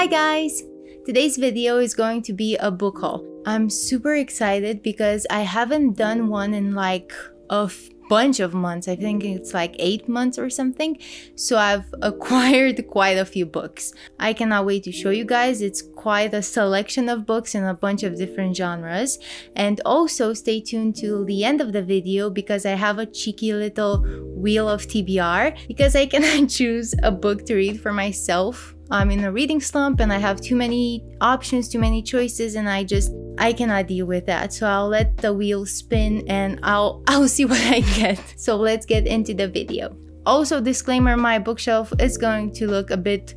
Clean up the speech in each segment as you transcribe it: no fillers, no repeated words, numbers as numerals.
Hi guys! Today's video is going to be a book haul. I'm super excited because I haven't done one in like a bunch of months. I think it's like 8 months or something. So I've acquired quite a few books. I cannot wait to show you guys. It's quite a selection of books in a bunch of different genres. And also stay tuned till the end of the video because I have a cheeky little Wheel of TBR because I cannot choose a book to read for myself. I'm in a reading slump and I have too many options, too many choices, and I cannot deal with that. So I'll let the wheel spin and I'll see what I get. So let's get into the video. Also, disclaimer, my bookshelf is going to look a bit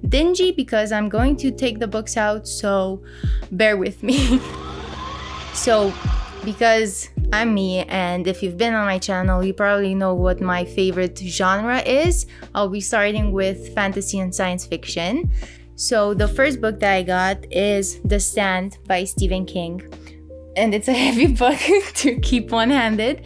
dingy because I'm going to take the books out, so bear with me. So, because I'm me, and if you've been on my channel, you probably know what my favorite genre is. I'll be starting with fantasy and science fiction. So the first book that I got is The Stand by Stephen King. And it's a heavy book to keep one-handed,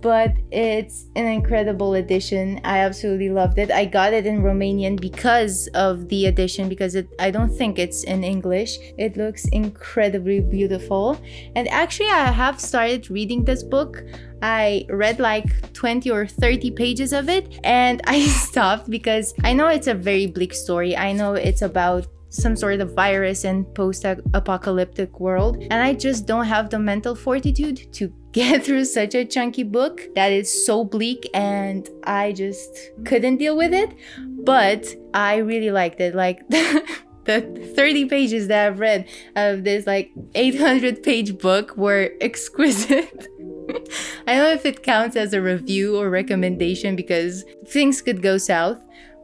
but it's an incredible edition. I absolutely loved it. I got it in Romanian because of the edition, because I don't think it's in English. It looks incredibly beautiful. And actually, I have started reading this book. I read like 20 or 30 pages of it and I stopped because I know it's a very bleak story. I know it's about some sort of virus and post-apocalyptic world, and I just don't have the mental fortitude to get through such a chunky book that is so bleak, and I just couldn't deal with it. But I really liked it. Like the 30 pages that I've read of this like 800-page book were exquisite. I don't know if it counts as a review or recommendation because things could go south,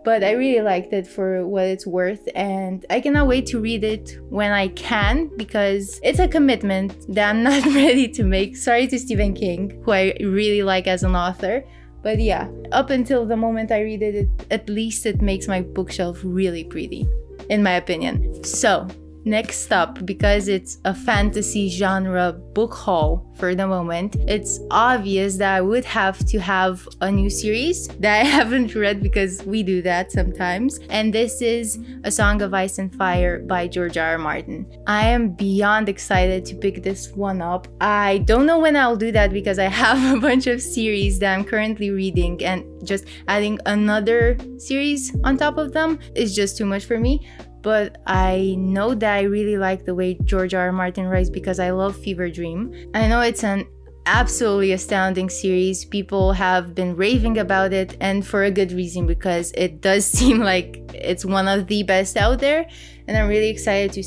but I really liked it for what it's worth, and I cannot wait to read it when I can because it's a commitment that I'm not ready to make. Sorry to Stephen King, who I really like as an author, but yeah, up until the moment I read it, at least it makes my bookshelf really pretty, in my opinion. So, next up, because it's a fantasy genre book haul for the moment, it's obvious that I would have to have a new series that I haven't read because we do that sometimes. And this is A Song of Ice and Fire by George R.R. Martin. I am beyond excited to pick this one up. I don't know when I'll do that because I have a bunch of series that I'm currently reading, and just adding another series on top of them is just too much for me. But I know that I really like the way George R.R. Martin writes because I love Fever Dream. I know it's an absolutely astounding series. People have been raving about it, and for a good reason, because it does seem like it's one of the best out there. And I'm really excited to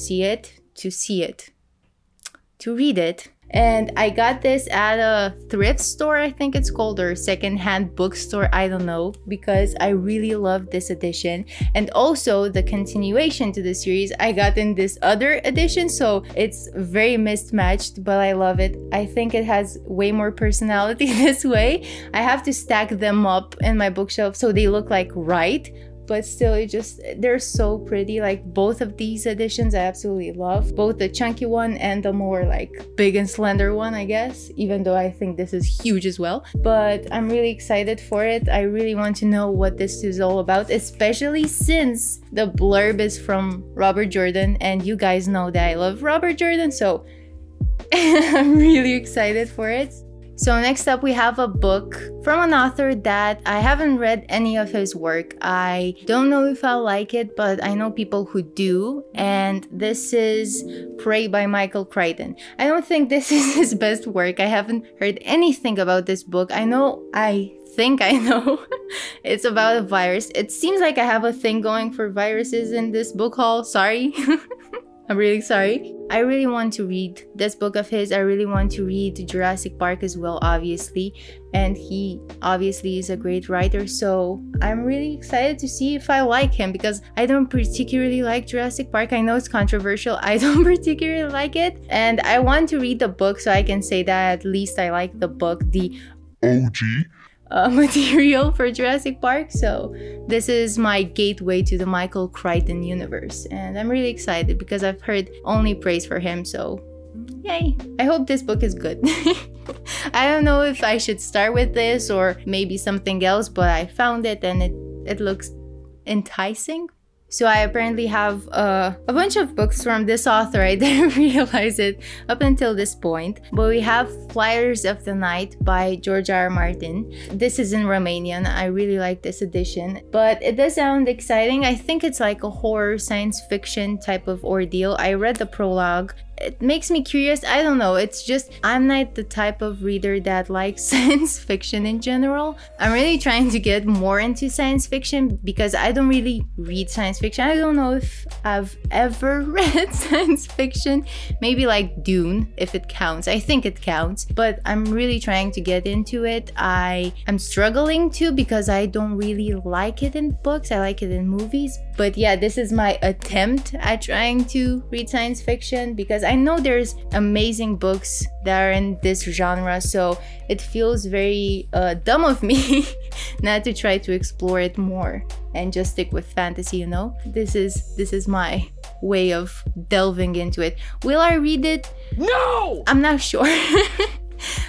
read it. And I got this at a thrift store, I think it's called, or secondhand bookstore, I don't know, because I really love this edition. And also the continuation to the series I got in this other edition, so it's very mismatched, but I love it. I think it has way more personality this way. I have to stack them up in my bookshelf so they look like right, but still, they're so pretty. Like both of these editions I absolutely love, both the chunky one and the more like big and slender one, I guess, even though I think this is huge as well. But I'm really excited for it. I really want to know what this is all about, especially since the blurb is from Robert Jordan, and you guys know that I love Robert Jordan, so I'm really excited for it. So next up, we have a book from an author that I haven't read any of his work. I don't know if I'll like it, but I know people who do. And this is Prey by Michael Crichton. I don't think this is his best work. I haven't heard anything about this book. I think I know. It's about a virus. It seems like I have a thing going for viruses in this book haul. Sorry. I'm really sorry. I really want to read this book of his. I really want to read Jurassic Park as well, obviously. And he obviously is a great writer, so I'm really excited to see if I like him because I don't particularly like Jurassic Park. I know it's controversial. I don't particularly like it. And I want to read the book so I can say that at least I like the book, the OG material for Jurassic Park. So this is my gateway to the Michael Crichton universe, and I'm really excited because I've heard only praise for him, so yay. I hope this book is good. I don't know if I should start with this or maybe something else, but I found it and it looks enticing. So I apparently have a bunch of books from this author. I didn't realize it up until this point. But we have Flyers of the Night by George R. R. Martin. This is in Romanian. I really like this edition. But it does sound exciting. I think it's like a horror science fiction type of ordeal. I read the prologue. It makes me curious. I don't know. It's just, I'm not the type of reader that likes science fiction in general. I'm really trying to get more into science fiction because I don't really read science fiction. I don't know if I've ever read science fiction. Maybe like Dune, if it counts. I think it counts. But I'm really trying to get into it. I am struggling to because I don't really like it in books. I like it in movies. But yeah, this is my attempt at trying to read science fiction because I know there's amazing books that are in this genre, so it feels very dumb of me not to try to explore it more and just stick with fantasy, you know? This is my way of delving into it. Will I read it? No! I'm not sure.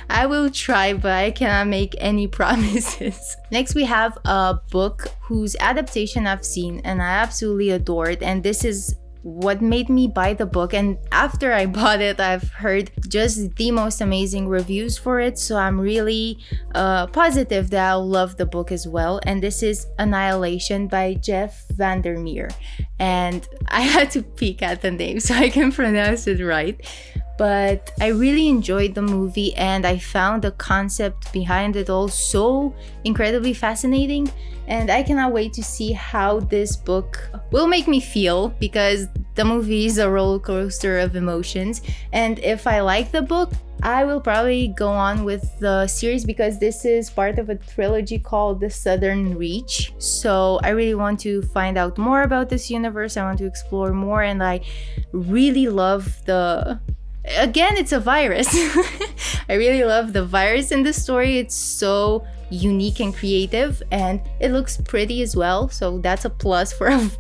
I will try, but I cannot make any promises. Next, we have a book whose adaptation I've seen and I absolutely adored, and this is what made me buy the book. And after I bought it, I've heard just the most amazing reviews for it, so I'm really positive that I'll love the book as well. And this is Annihilation by Jeff Vandermeer, and I had to peek at the name so I can pronounce it right. But I really enjoyed the movie and I found the concept behind it all so incredibly fascinating, and I cannot wait to see how this book will make me feel because the movie is a roller coaster of emotions. And if I like the book, I will probably go on with the series because this is part of a trilogy called The Southern Reach. So I really want to find out more about this universe. I want to explore more, and I really love again, it's a virus. I really love the virus in the story. It's so unique and creative, and it looks pretty as well. So that's a plus for a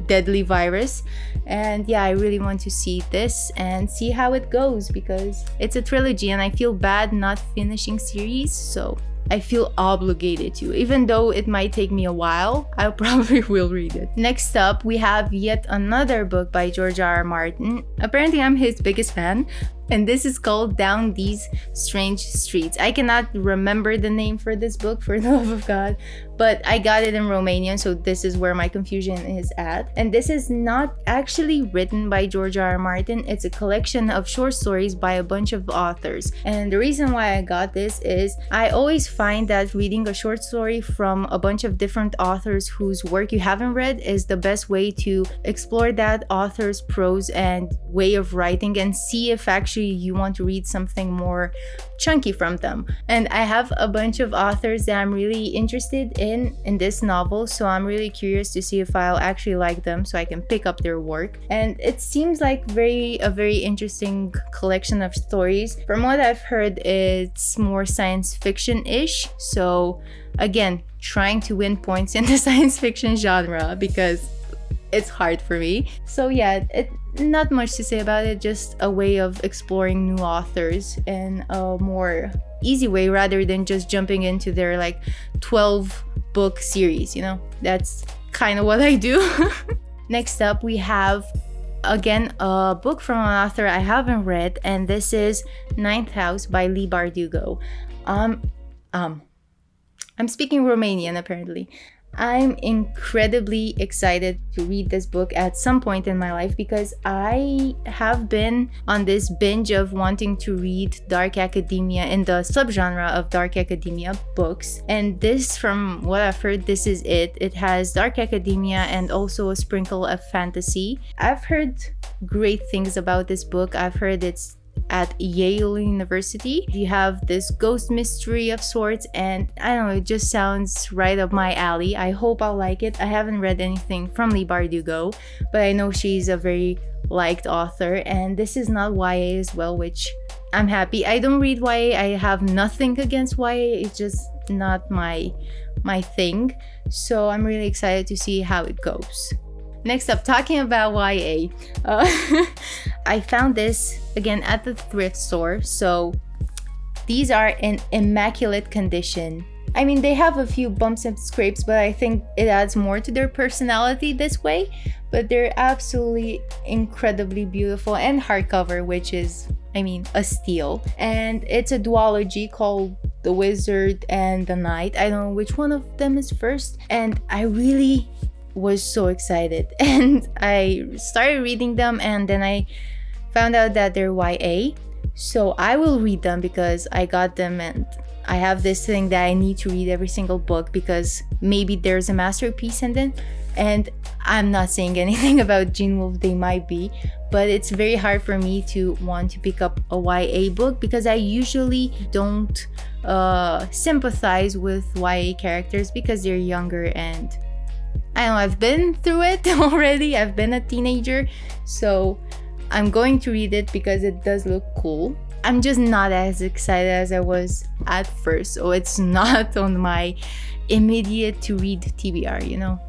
deadly virus. And yeah, I really want to see this and see how it goes because it's a trilogy and I feel bad not finishing series. So I feel obligated to. Even though it might take me a while, I probably will read it. Next up, we have yet another book by George R. R. Martin. Apparently, I'm his biggest fan. And this is called Down These Strange Streets. I cannot remember the name for this book, for the love of God, but I got it in Romanian, so this is where my confusion is at. And this is not actually written by George R. R. Martin. It's a collection of short stories by a bunch of authors. And the reason why I got this is I always find that reading a short story from a bunch of different authors whose work you haven't read is the best way to explore that author's prose and way of writing and see if actually you want to read something more chunky from them. And I have a bunch of authors that I'm really interested in this novel, so I'm really curious to see if I'll actually like them so I can pick up their work. And it seems like a very interesting collection of stories. From what I've heard, it's more science fiction-ish, so again, trying to win points in the science fiction genre because it's hard for me. So yeah, not much to say about it, just a way of exploring new authors in a more easy way rather than just jumping into their like 12 book series, you know? That's kind of what I do. Next up, we have again a book from an author I haven't read, and this is Ninth House by Leigh Bardugo. I'm speaking Romanian apparently. I'm incredibly excited to read this book at some point in my life because I have been on this binge of wanting to read dark academia in the subgenre of dark academia books. And this, from what I've heard, this is it. It has dark academia and also a sprinkle of fantasy. I've heard great things about this book. I've heard it's at Yale University. You have this ghost mystery of sorts, and I don't know, it just sounds right up my alley. I hope I'll like it. I haven't read anything from Leigh Bardugo, but I know she's a very liked author, and this is not YA as well, which I'm happy. I don't read YA. I have nothing against YA. It's just not my thing. So I'm really excited to see how it goes. Next up, talking about YA, I found this again at the thrift store. So these are in immaculate condition. I mean, they have a few bumps and scrapes, but I think it adds more to their personality this way. But they're absolutely incredibly beautiful, and hardcover, which is, I mean, a steal. And it's a duology called The Wizard and the Knight. I don't know which one of them is first, and I really was so excited. And I started reading them, and then I found out that they're YA. So I will read them because I got them, and I have this thing that I need to read every single book because maybe there's a masterpiece in them. And I'm not saying anything about Gene Wolfe, they might be, but it's very hard for me to want to pick up a YA book because I usually don't sympathize with YA characters because they're younger, and I don't know, I've been through it already. I've been a teenager, so I'm going to read it because it does look cool. I'm just not as excited as I was at first, so it's not on my immediate to read TBR, you know.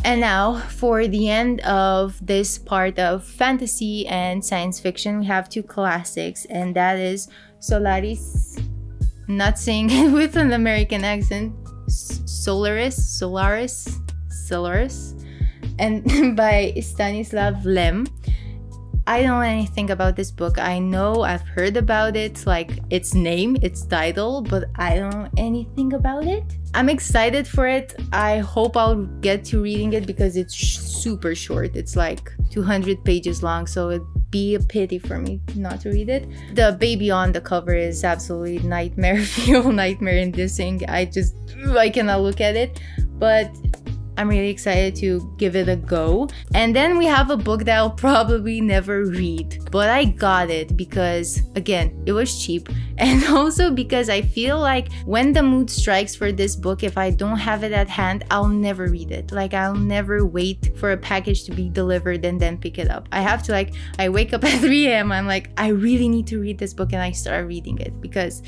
And now for the end of this part of fantasy and science fiction, we have two classics, and that is Solaris, I'm not saying it with an American accent, Solaris, and by Stanislav Lem. I don't know anything about this book. I know I've heard about it, like its name, its title, but I don't know anything about it. I'm excited for it. I hope I'll get to reading it because it's super short. It's like 200 pages long, so it'd be a pity for me not to read it. The baby on the cover is absolutely nightmare fuel, nightmare inducing. I cannot look at it, but I'm really excited to give it a go. And then we have a book that I'll probably never read, but I got it because, again, it was cheap, and also because I feel like when the mood strikes for this book, if I don't have it at hand, I'll never read it. Like, I'll never wait for a package to be delivered and then pick it up. I have to, like, I wake up at 3 a.m. I'm like, I really need to read this book, and I start reading it because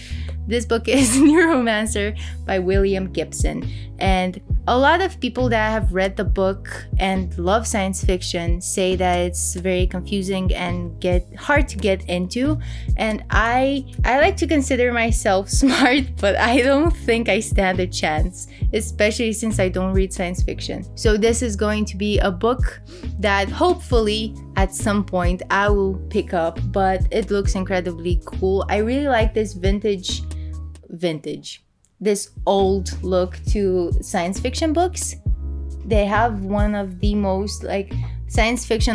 this book is Neuromancer by William Gibson. And a lot of people that have read the book and love science fiction say that it's very confusing and hard to get into. And I like to consider myself smart, but I don't think I stand a chance, especially since I don't read science fiction. So this is going to be a book that hopefully at some point I will pick up, but it looks incredibly cool. I really like this this old look to science fiction books. They have one of the most, like,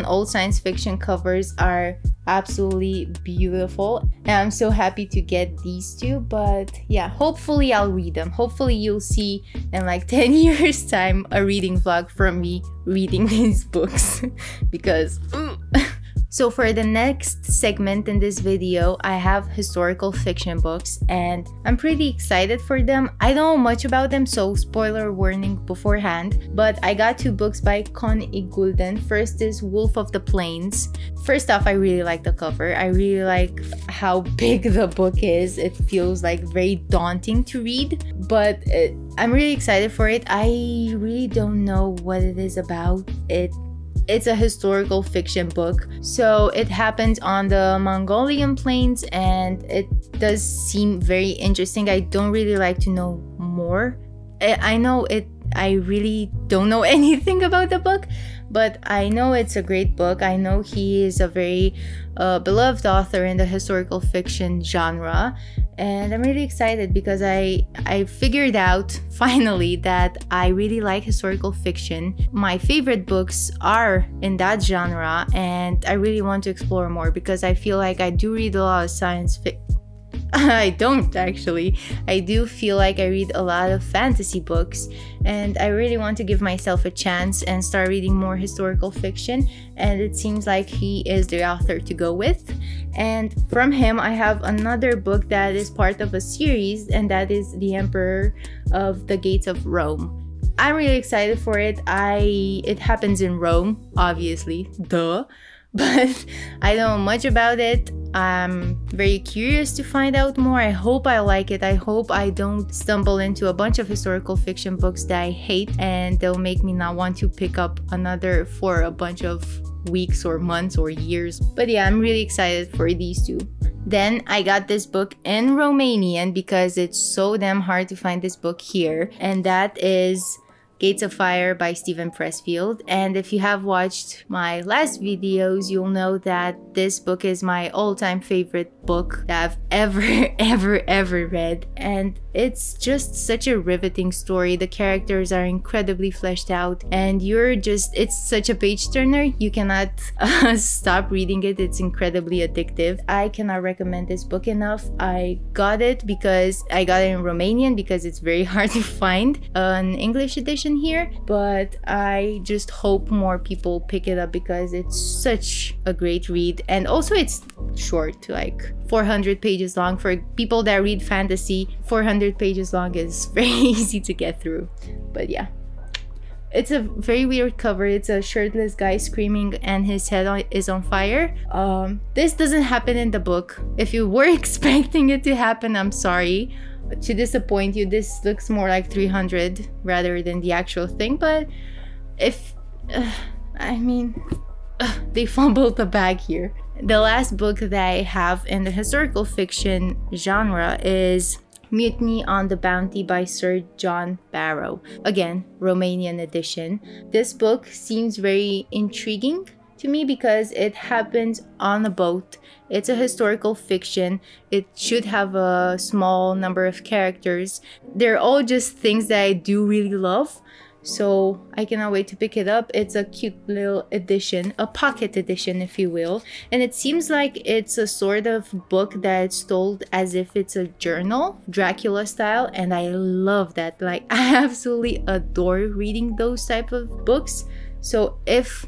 old science fiction covers are absolutely beautiful, and I'm so happy to get these two. But yeah, hopefully I'll read them. Hopefully you'll see in like 10 years time a reading vlog from me reading these books because So for the next segment in this video, I have historical fiction books, and I'm pretty excited for them. I don't know much about them, so spoiler warning beforehand, but I got two books by Connie Gulden. First is Wolf of the Plains. First off, I really like the cover. I really like how big the book is. It feels like very daunting to read, but I'm really excited for it. I really don't know what it is about. It's a historical fiction book, so it happens on the Mongolian plains, and it does seem very interesting. I don't really like to know more. I really don't know anything about the book, but I know it's a great book. I know he is a very beloved author in the historical fiction genre, and I'm really excited because I figured out finally that I really like historical fiction. My favorite books are in that genre, and I really want to explore more because I feel like I do read a lot of science fiction. I don't actually. I do feel like I read a lot of fantasy books, and I really want to give myself a chance and start reading more historical fiction, and it seems like he is the author to go with. And from him, I have another book that is part of a series, and that is The Emperor of the Gates of Rome. I'm really excited for it. It happens in Rome, obviously, duh, but I don't know much about it. I'm very curious to find out more. I hope I like it. I hope I don't stumble into a bunch of historical fiction books that I hate and they'll make me not want to pick up another for a bunch of weeks or months or years. But yeah, I'm really excited for these two. Then I got this book in Romanian because it's so damn hard to find this book here. And that is Gates of Fire by Steven Pressfield. And if you have watched my last videos, you'll know that this book is my all-time favorite book that I've ever read. And it's just such a riveting story. The characters are incredibly fleshed out, and it's such a page turner. You cannot stop reading it. It's incredibly addictive. I cannot recommend this book enough. I got it in Romanian because it's very hard to find an English edition here, but I just hope more people pick it up because it's such a great read. And also it's short, like 400 pages long. For people that read fantasy, 400 pages long is very easy to get through. But yeah, it's a very weird cover. It's a shirtless guy screaming and his head is on fire. This doesn't happen in the book. If you were expecting it to happen, I'm sorry to disappoint you. This looks more like 300 rather than the actual thing. But if they fumbled the bag here. The last book that I have in the historical fiction genre is Mutiny on the Bounty by Sir John Barrow. Again, Romanian edition. This book seems very intriguing to me because it happens on a boat. It's a historical fiction. It should have a small number of characters. They're all just things that I do really love. So I cannot wait to pick it up. It's a cute little edition, a pocket edition if you will. And it seems like it's a sort of book that's told as if it's a journal, Dracula style. And I love that. Like, I absolutely adore reading those type of books. So if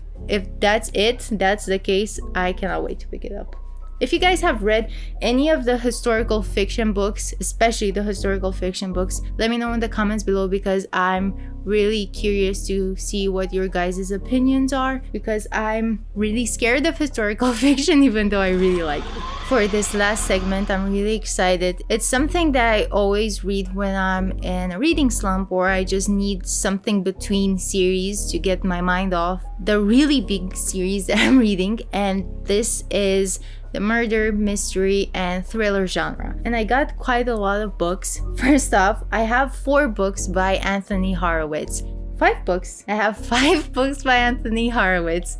that's the case, I cannot wait to pick it up. If you guys have read any of the historical fiction books, especially the historical fiction books, let me know in the comments below because I'm really curious to see what your guys' opinions are, because I'm really scared of historical fiction even though I really like it. For this last segment, I'm really excited. It's something that I always read when I'm in a reading slump or I just need something between series to get my mind off the really big series that I'm reading, and this is the murder, mystery, and thriller genre. And I got quite a lot of books. First off, I have 4 books by Anthony Horowitz. 5 books. I have 5 books by Anthony Horowitz.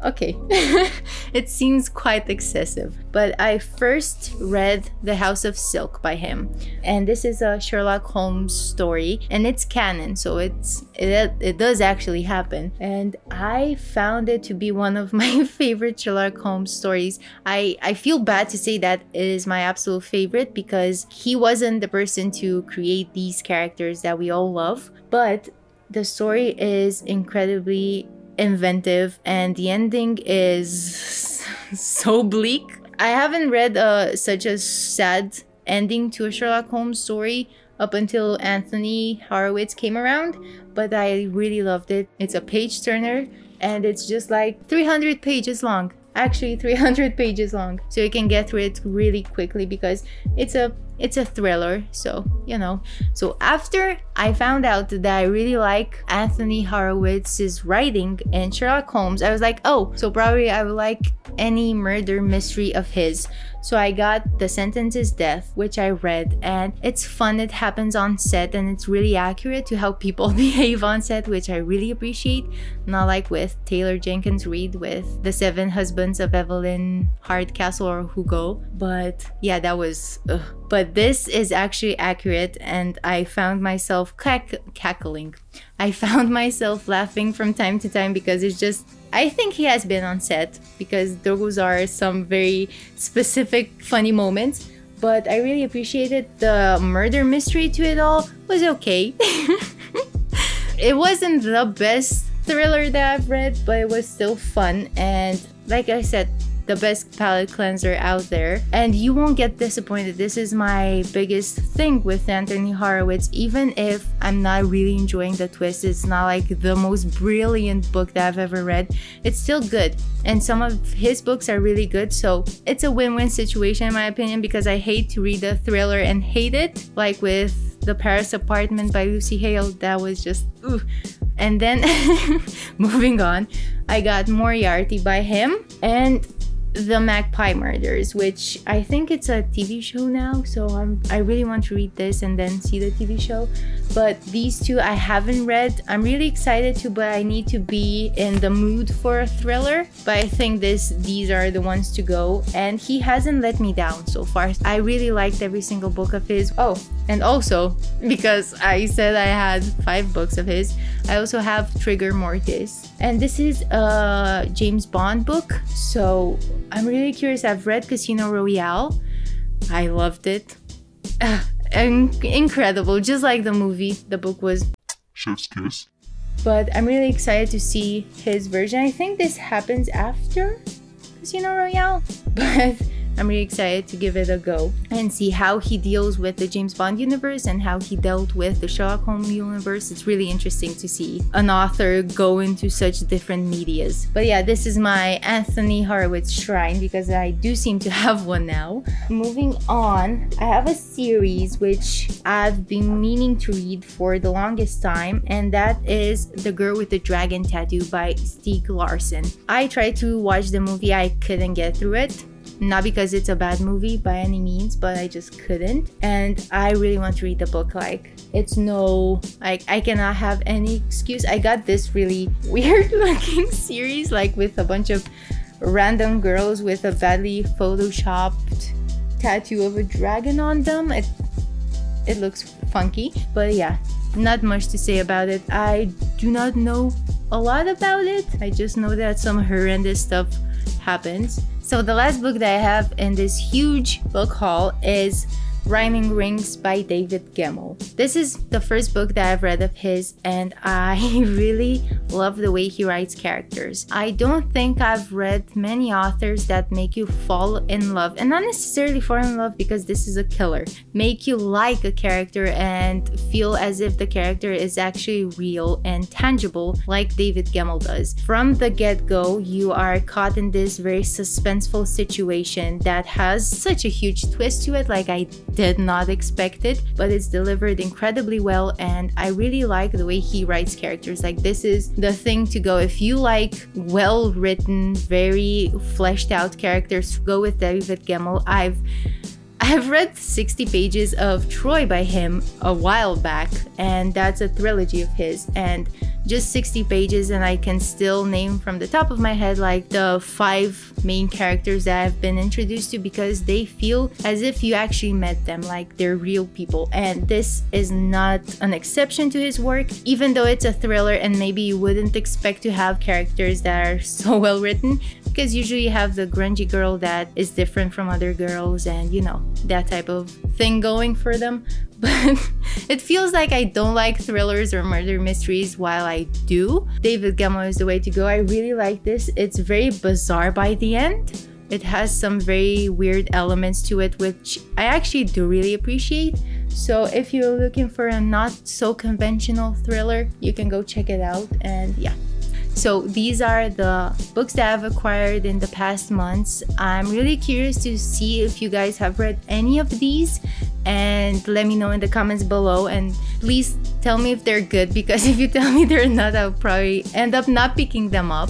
Okay, it seems quite excessive, but I first read The House of Silk by him, and this is a Sherlock Holmes story, and it's canon, so it does actually happen, and I found it to be one of my favorite Sherlock Holmes stories. I feel bad to say that it is my absolute favorite because he wasn't the person to create these characters that we all love, but the story is incredibly inventive and the ending is so bleak. I haven't read such a sad ending to a Sherlock Holmes story up until Anthony Horowitz came around, but I really loved it. It's a page turner and it's just like 300 pages long. Actually 300 pages long, so you can get through it really quickly because it's a thriller, so you know. So after I found out that I really like Anthony Horowitz's writing in Sherlock Holmes, I was like, oh, so probably I would like any murder mystery of his. So I got The Sentence is Death, which I read, and it's fun. It happens on set and it's really accurate to how people behave on set, which I really appreciate. Not like with Taylor Jenkins Reid with The 7 Husbands of Evelyn Hardcastle or Hugo, but yeah, that was but this is actually accurate, and I found myself cackling. I found myself laughing from time to time because it's just, I think he has been on set because those are some very specific funny moments, but I really appreciated the murder mystery to it all. Was okay. It wasn't the best thriller that I've read, but it was still fun, and like I said, the best palate cleanser out there, and you won't get disappointed. This is my biggest thing with Anthony Horowitz. Even if I'm not really enjoying the twist, it's not like the most brilliant book that I've ever read, it's still good, and some of his books are really good, so it's a win-win situation in my opinion, because I hate to read a thriller and hate it, like with The Paris Apartment by Lucy Hale. That was just ooh. And then moving on, I got Moriarty by him, and The Magpie Murders, which I think it's a TV show now, so I really want to read this and then see the TV show. But these two I haven't read. I'm really excited to, but I need to be in the mood for a thriller. But I think these are the ones to go, and he hasn't let me down so far. I really liked every single book of his. Oh, and also, because I said I had 5 books of his, I also have Trigger Mortis. And this is a James Bond book, so I'm really curious. I've read Casino Royale. I loved it. Incredible, just like the movie. The book was chef's kiss. But I'm really excited to see his version. I think this happens after Casino Royale, but I'm really excited to give it a go and see how he deals with the James Bond universe and how he dealt with the Sherlock Holmes universe. It's really interesting to see an author go into such different medias. But yeah, this is my Anthony Horowitz shrine because I do seem to have one now. Moving on, I have a series which I've been meaning to read for the longest time, and that is The Girl with the Dragon Tattoo by Stieg Larsson. I tried to watch the movie, I couldn't get through it. Not because it's a bad movie by any means, but I just couldn't. And I really want to read the book. Like, it's no, like, I cannot have any excuse. I got this really weird looking series, like with a bunch of random girls with a badly photoshopped tattoo of a dragon on them. It looks funky, but yeah, not much to say about it. I do not know a lot about it. I just know that some horrendous stuff happens. So the last book that I have in this huge book haul is Rhyming Rings by David Gemmell. This is the first book that I've read of his, and I really love the way he writes characters. I don't think I've read many authors that make you fall in love, and not necessarily fall in love because this is a killer, make you like a character and feel as if the character is actually real and tangible like David Gemmell does. From the get-go, you are caught in this very suspenseful situation that has such a huge twist to it. Like, I did not expect it, but it's delivered incredibly well, and I really like the way he writes characters. Like, this is the thing to go. If you like well-written, very fleshed out characters, go with David Gemmell. I've read 60 pages of Troy by him a while back, and that's a trilogy of his, and just 60 pages, and I can still name from the top of my head like the 5 main characters that I've been introduced to, because they feel as if you actually met them, like they're real people. And this is not an exception to his work, even though it's a thriller and maybe you wouldn't expect to have characters that are so well written, because usually you have the grungy girl that is different from other girls and, you know, that type of thing going for them. But it feels like I don't like thrillers or murder mysteries while I do. David Gemmell is the way to go. I really like this. It's very bizarre by the end. It has some very weird elements to it, which I actually do really appreciate. So if you're looking for a not so conventional thriller, you can go check it out. And yeah. So these are the books that I've acquired in the past months. I'm really curious to see if you guys have read any of these, and let me know in the comments below, and please tell me if they're good, because if you tell me they're not, I'll probably end up not picking them up.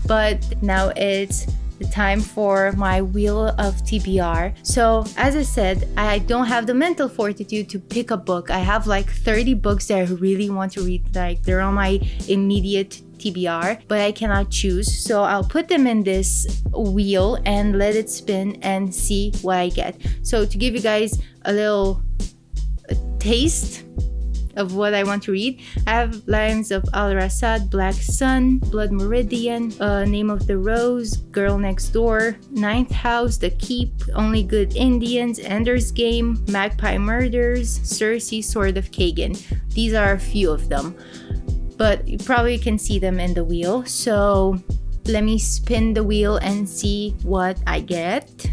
But now it's the time for my Wheel of TBR. So as I said, I don't have the mental fortitude to pick a book. I have like 30 books that I really want to read, like they're on my immediate TBR, but I cannot choose. So I'll put them in this wheel and let it spin and see what I get. So to give you guys a little taste of what I want to read, I have Lions of Al-Rasad, Black Sun, Blood Meridian, Name of the Rose, Girl Next Door, Ninth House, The Keep, Only Good Indians, Ender's Game, Magpie Murders, Circe, Sword of Kagan. These are a few of them, but you probably can see them in the wheel. So let me spin the wheel and see what I get.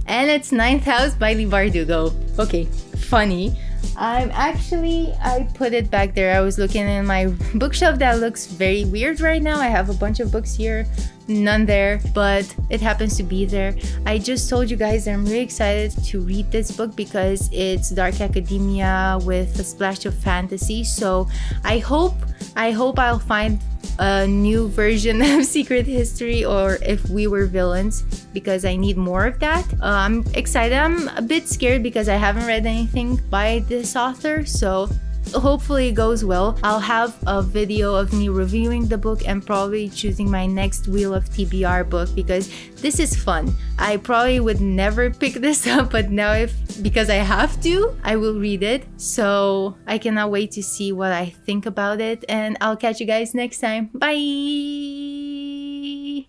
And it's Ninth House by Leigh Bardugo. Okay, funny. I put it back there. I was looking in my bookshelf that looks very weird right now. I have a bunch of books here, none there, but it happens to be there. I just told you guys I'm really excited to read this book because it's dark academia with a splash of fantasy. So I hope I'll find a new version of Secret History or If We Were Villains, because I need more of that. I'm excited. I'm a bit scared because I haven't read anything by this author, so hopefully it goes well. I'll have a video of me reviewing the book and probably choosing my next Wheel of TBR book, because this is fun. I probably would never pick this up, but now because I have to, I will read it. So I cannot wait to see what I think about it, and I'll catch you guys next time. Bye!